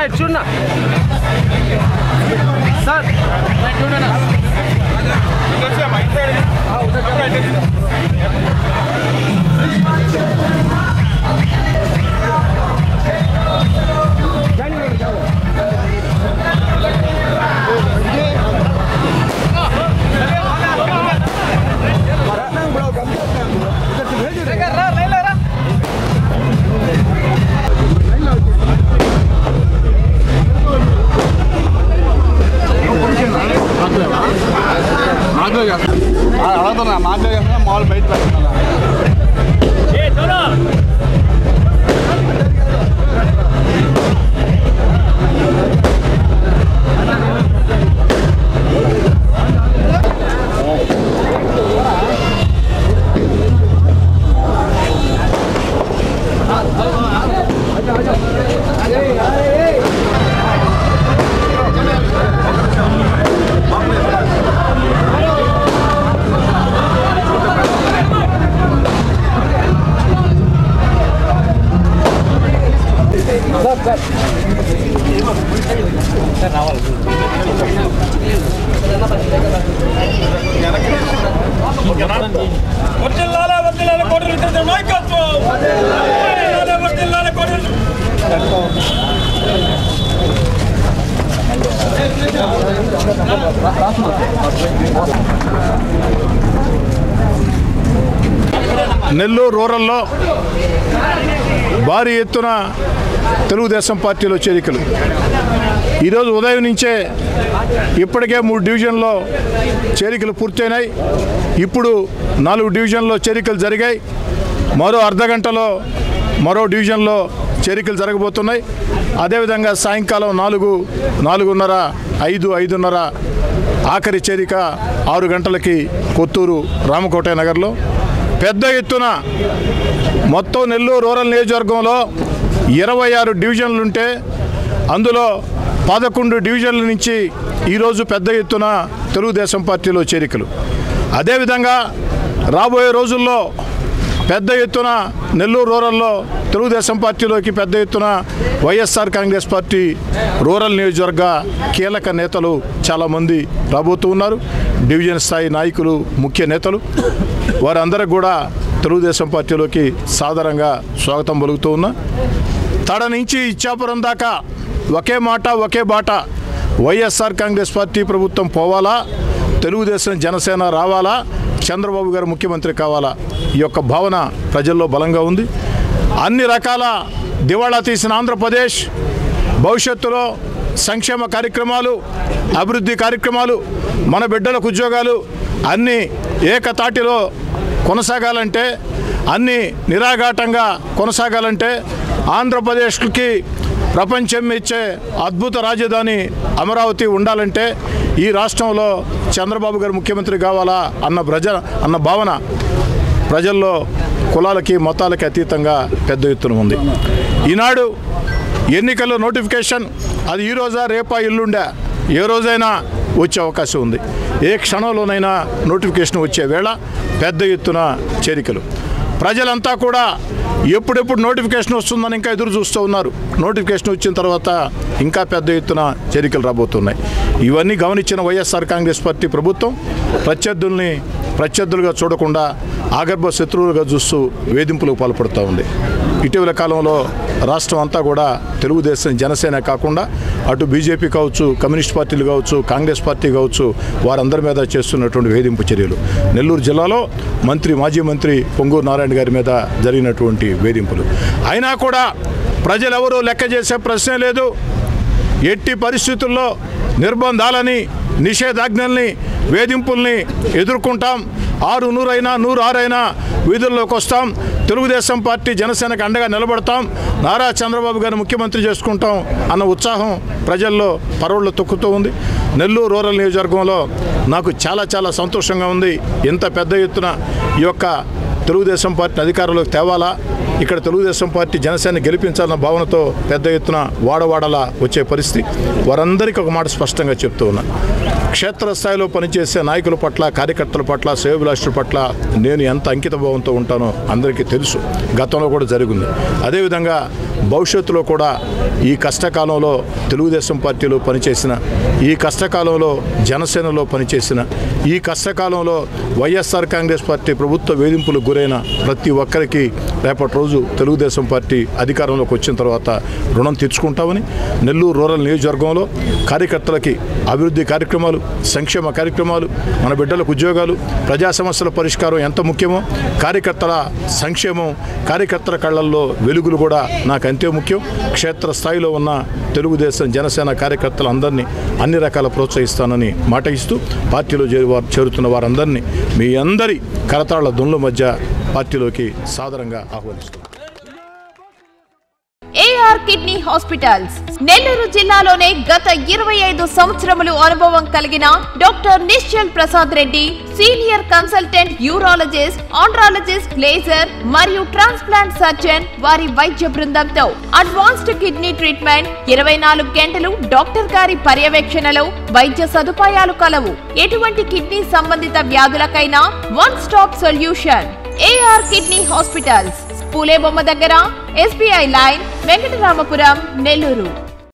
Right చూడనా sir right చూడనా అడుగుతున్నా మాట్లాడుతున్నా మామూలు బయట పెడుతున్నా నెల్లూరు రూరల్లో భారీ ఎత్తున తెలుగుదేశం పార్టీలో చేరికలు. ఈరోజు ఉదయం నుంచే ఇప్పటికే 3 డివిజన్లో చేరికలు పూర్తయినాయి. ఇప్పుడు 4 డివిజన్లో చేరికలు జరిగాయి. మరో అర్ధగంటలో మరో డివిజన్లో చేరికలు జరగబోతున్నాయి. అదేవిధంగా సాయంకాలం 4, 4:30, 5, 5:30 ఆఖరి చేరిక 6 గంటలకి కొత్తూరు రామకోటయ్య నగర్లో. పెద్ద ఎత్తున మొత్తం నెల్లూరు రూరల్ నియోజకవర్గంలో 26 డివిజన్లుంటే అందులో 11 డివిజన్ల నుంచి ఈరోజు పెద్ద ఎత్తున తెలుగుదేశం పార్టీలో చేరికలు. అదేవిధంగా రాబోయే రోజుల్లో పెద్ద ఎత్తున నెల్లూరు రూరల్లో తెలుగుదేశం పార్టీలోకి పెద్ద ఎత్తున వైఎస్ఆర్ కాంగ్రెస్ పార్టీ రూరల్ నియోజకవర్గ కీలక నేతలు చాలామంది రాబోతూ ఉన్నారు. డివిజన్ స్థాయి నాయకులు, ముఖ్య నేతలు, వారందరికి కూడా తెలుగుదేశం పార్టీలోకి సాదరంగా స్వాగతం పలుకుతూ ఉన్నా. తడ నుంచి ఇచ్చాపురం దాకా ఒకే మాట ఒకే బాట, వైఎస్ఆర్ కాంగ్రెస్ పార్టీ ప్రభుత్వం పోవాలా, తెలుగుదేశం జనసేన రావాలా, చంద్రబాబు గారు ముఖ్యమంత్రి కావాలా, ఈ యొక్క భావన ప్రజల్లో బలంగా ఉంది. అన్ని రకాల దివాళా తీసిన ఆంధ్రప్రదేశ్ భవిష్యత్తులో సంక్షేమ కార్యక్రమాలు, అభివృద్ధి కార్యక్రమాలు, మన బిడ్డలకు ఉద్యోగాలు అన్నీ ఏకతాటిలో కొనసాగాలంటే, అన్నీ నిరాఘాటంగా కొనసాగాలంటే, ఆంధ్రప్రదేశ్కి ప్రపంచం ఇచ్చే అద్భుత రాజధాని అమరావతి ఉండాలంటే ఈ రాష్ట్రంలో చంద్రబాబు గారు ముఖ్యమంత్రి కావాలా అన్న భావన ప్రజల్లో కులాలకి మతాలకి అతీతంగా పెద్ద ఎత్తున ఉంది. ఈనాడు ఎన్నికల నోటిఫికేషన్ అది ఈరోజా రేపా ఎల్లుండా ఏ రోజైనా వచ్చే అవకాశం ఉంది. ఏ క్షణంలోనైనా నోటిఫికేషన్ వచ్చే వేళ పెద్ద ఎత్తున చేరికలు. ప్రజలంతా కూడా ఎప్పుడెప్పుడు నోటిఫికేషన్ వస్తుందని ఇంకా ఎదురు చూస్తూ ఉన్నారు. నోటిఫికేషన్ వచ్చిన తర్వాత ఇంకా పెద్ద ఎత్తున చేరికలు రాబోతున్నాయి. ఇవన్నీ గమనించిన వైఎస్ఆర్ కాంగ్రెస్ పార్టీ ప్రభుత్వం ప్రత్యర్థులుగా చూడకుండా ఆగర్భ శత్రువులుగా చూస్తూ వేధింపులకు పాల్పడుతూ ఉంది. ఇటీవల కాలంలో రాష్ట్రం అంతా కూడా తెలుగుదేశం జనసేన కాకుండా అటు బీజేపీ కావచ్చు, కమ్యూనిస్ట్ పార్టీలు కావచ్చు, కాంగ్రెస్ పార్టీ కావచ్చు, వారందరి మీద చేస్తున్నటువంటి వేధింపు చర్యలు. నెల్లూరు జిల్లాలో మాజీ మంత్రి పొంగూరు నారాయణ గారి మీద జరిగినటువంటి వేధింపులు. అయినా కూడా ప్రజలెవరూ లెక్క చేసే ప్రశ్నే లేదు. ఎట్టి పరిస్థితుల్లో నిర్బంధాలని, నిషేధాజ్ఞల్ని, వేధింపుల్ని ఎదుర్కొంటాం. 600 106 వీధుల్లోకి వస్తాం. తెలుగుదేశం పార్టీ జనసేనకు అండగా నిలబడతాం. నారా చంద్రబాబు గారిని ముఖ్యమంత్రి చేసుకుంటాం అన్న ఉత్సాహం ప్రజల్లో పరవళ్ళు తొక్కుతూ ఉంది. నెల్లూరు రూరల్ నియోజకవర్గంలో నాకు చాలా సంతోషంగా ఉంది. ఇంత పెద్ద ఎత్తున ఈ యొక్క తెలుగుదేశం పార్టీ అధికారంలోకి తేవాలా, ఇక్కడ తెలుగుదేశం పార్టీ జనసేన గెలిపించాలన్న భావనతో పెద్ద ఎత్తున వాడవాడలా వచ్చే పరిస్థితి. వారందరికీ ఒక మాట స్పష్టంగా చెప్తూ ఉన్నా, క్షేత్రస్థాయిలో పనిచేసే నాయకుల పట్ల, కార్యకర్తల పట్ల, శ్రేయోభిలాషుల పట్ల నేను ఎంత అంకిత భావంతో ఉంటానో అందరికీ తెలుసు. గతంలో కూడా జరిగింది. అదేవిధంగా భవిష్యత్తులో కూడా ఈ కష్టకాలంలో తెలుగుదేశం పార్టీలో పనిచేసిన, ఈ కష్టకాలంలో జనసేనలో పనిచేసిన, ఈ కష్టకాలంలో వైఎస్ఆర్ కాంగ్రెస్ పార్టీ ప్రభుత్వ వేధింపులకు గురైన ప్రతి ఒక్కరికి రేపటి రోజు తెలుగుదేశం పార్టీ అధికారంలోకి వచ్చిన తర్వాత రుణం తీర్చుకుంటామని నెల్లూరు రూరల్ నియోజకవర్గంలో కార్యకర్తలకి అభివృద్ధి కార్యక్రమాలు, సంక్షేమ కార్యక్రమాలు, మన బిడ్డలకు ఉద్యోగాలు, ప్రజా సమస్యల పరిష్కారం ఎంత ముఖ్యమో కార్యకర్తల సంక్షేమం, కార్యకర్తల కళ్ళల్లో వెలుగులు కూడా నాకు అంతే ముఖ్యం. క్షేత్రస్థాయిలో ఉన్న తెలుగుదేశం జనసేన కార్యకర్తలందరినీ అన్ని రకాల ప్రోత్సహిస్తానని మాట ఇస్తూ పార్టీలో చేరుతున్న వారందరినీ మీ అందరి కరతాళ్ల దున్నుల మధ్య పార్టీలోకి సాదరంగా ఆహ్వానిస్తున్నాను. ఏఆర్ కిడ్నీ హాస్పిటల్స్ నెల్లూరు జిల్లాలోనే గత 25 సంవత్సరములు అనుభవం కలిగిన doctor Nischal Prasad Reddy, senior consultant urologist, andrologist, laser మరియు ట్రాన్స్ప్లాంట్ సర్జన్ వారి వైద్య బృందంతో అడ్వాన్స్డ్ కిడ్నీ ట్రీట్మెంట్ 24 గంటలు డాక్టర్ గారి పర్యవేక్షణలో వైద్య సదుపాయాలు కలవు. ఎటువంటి కిడ్నీ సంబంధిత వ్యాధులకైనా one stop solution. AR kidney hospitals, Phule బొమ్మ దగ్గర, SBI లైన్, వెంకటరామపురం, నెల్లూరు.